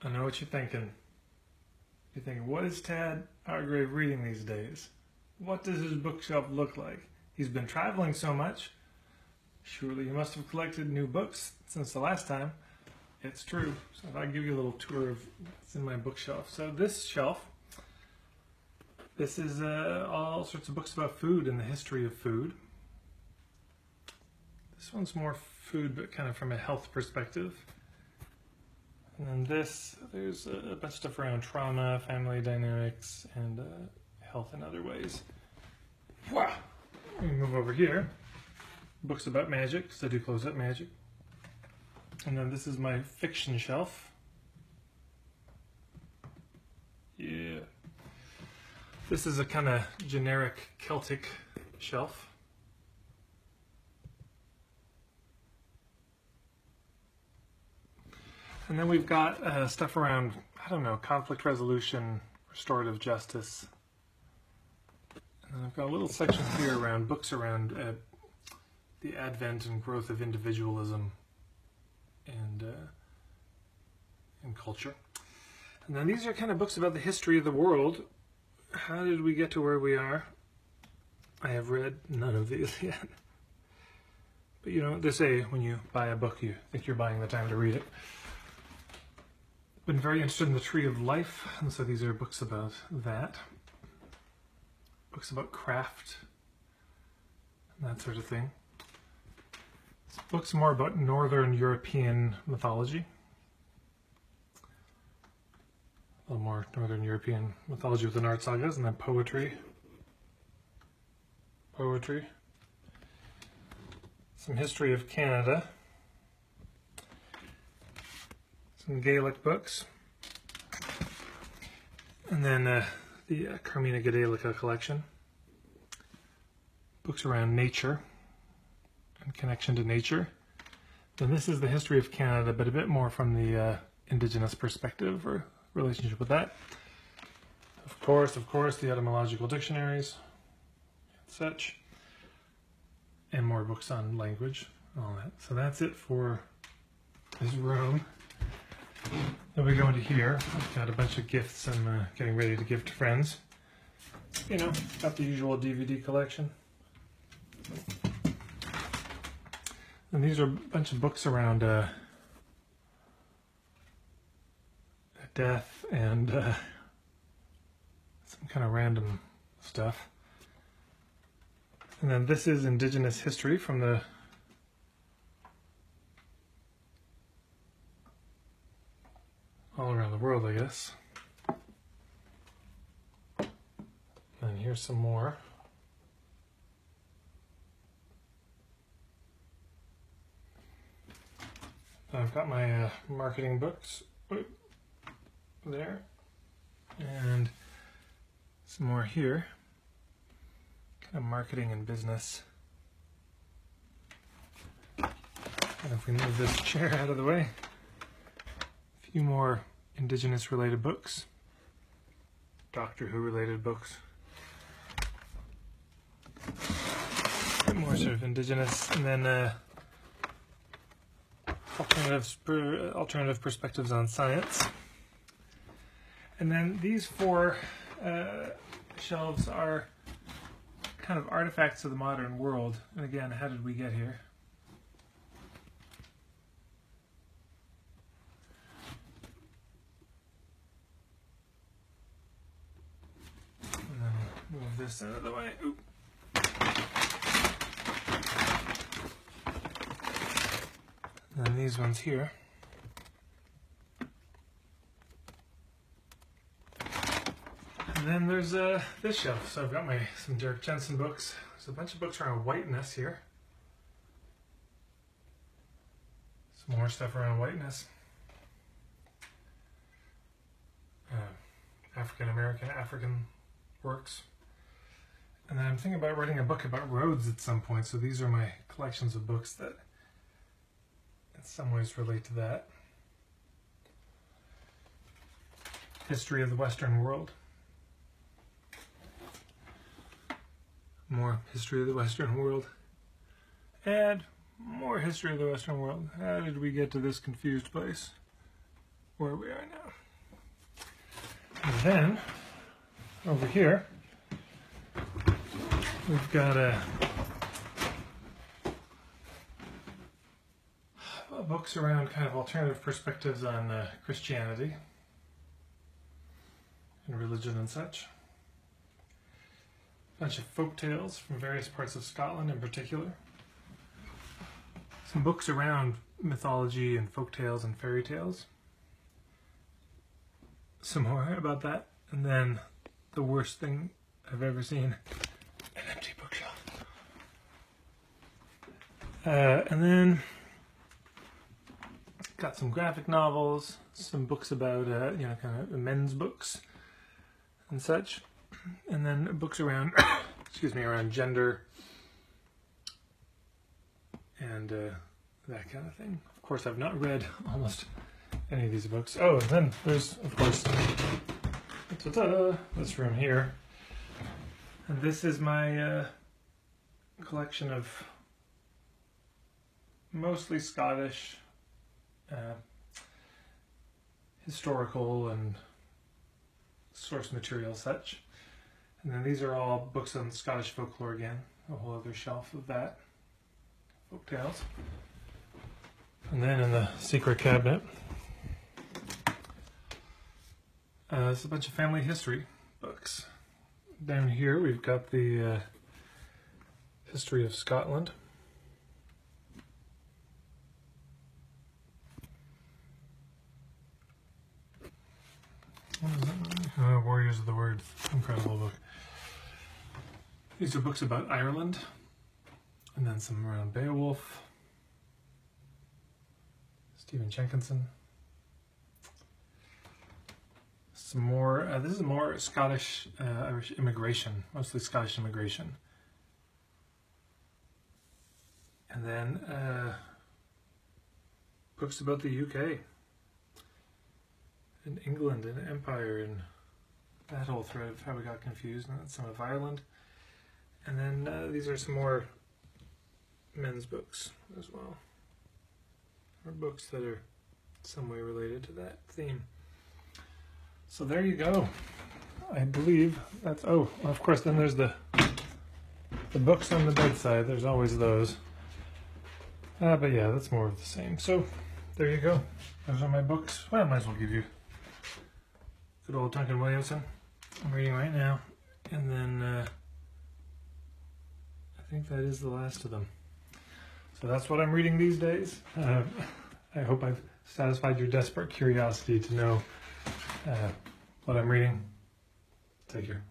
I know what you're thinking. You're thinking, what is Tad Hargrave reading these days? What does his bookshelf look like? He's been traveling so much. Surely he must have collected new books since the last time. It's true. So if I give you a little tour of what's in my bookshelf. So this shelf, this is all sorts of books about food and the history of food. This one's more food, but kind of from a health perspective. And then this, there's a bunch of stuff around trauma, family dynamics, and health in other ways. Wow! We move over here. Books about magic, because I do close up magic. And then this is my fiction shelf. Yeah. This is a kind of generic Celtic shelf. And then we've got stuff around, I don't know, conflict resolution, restorative justice. And I've got a little section here around books around the advent and growth of individualism and culture. And then these are kind of books about the history of the world. How did we get to where we are? I have read none of these yet. But you know, they say when you buy a book, you think you're buying the time to read it. Been very interested in the Tree of Life, and so these are books about that. Books about craft, and that sort of thing. Books more about Northern European mythology. A little more Northern European mythology with the Nart sagas, and then poetry. Some history of Canada. Some Gaelic books. And then the Carmina Gaelica collection. Books around nature and connection to nature. Then this is the history of Canada, but a bit more from the Indigenous perspective or relationship with that. Of course, the etymological dictionaries and such. And more books on language and all that. So that's it for this room. Then we go into here. I've got a bunch of gifts I'm getting ready to give to friends. You know, got the usual DVD collection. And these are a bunch of books around death and some kind of random stuff. And then this is Indigenous history from the all around the world, I guess. And here's some more. I've got my marketing books there, and some more here. Kind of marketing and business. And if we move this chair out of the way. Few more Indigenous related books, Doctor Who related books, a bit more sort of Indigenous, and then alternative perspectives on science. And then these four shelves are kind of artifacts of the modern world. And again, how did we get here? Move this out of the way. Oop. And then these ones here. And then there's this shelf. So I've got some Derek Jensen books. There's a bunch of books around whiteness here. Some more stuff around whiteness. African works. And then I'm thinking about writing a book about roads at some point, so these are my collections of books that in some ways relate to that. History of the Western world. More history of the Western world. And more history of the Western world. How did we get to this confused place? where we are now. And then, over here, we've got books around kind of alternative perspectives on Christianity and religion and such. A bunch of folk tales from various parts of Scotland in particular. Some books around mythology and folk tales and fairy tales. Some more about that. And then the worst thing I've ever seen, an empty bookshelf. And then got some graphic novels, some books about, kind of men's books and such. And then books around, around gender and that kind of thing. Of course, I've not read almost any of these books. Oh, and then there's, of course, this room here. And this is my collection of mostly Scottish historical and source material such. And then these are all books on Scottish folklore again, a whole other shelf of that, folk tales. And then in the secret cabinet, there's a bunch of family history books. Down here we've got the history of Scotland. Warriors of the Word, incredible book. These are books about Ireland, and then some around Beowulf, Stephen Jenkinson. Some more, this is more Scottish, Irish immigration, mostly Scottish immigration. And then books about the UK, and England, and Empire, and that whole thread of how we got confused, and some of Ireland. And then these are some more men's books as well, or books that are some way related to that theme. So there you go. I believe that's, oh, of course, then there's the books on the bedside. There's always those. But yeah, that's more of the same. So there you go. Those are my books. Well, I might as well give you good old Duncan Williamson. I'm reading right now. And then I think that is the last of them. So that's what I'm reading these days. I hope I've satisfied your desperate curiosity to know what I'm reading. Take care.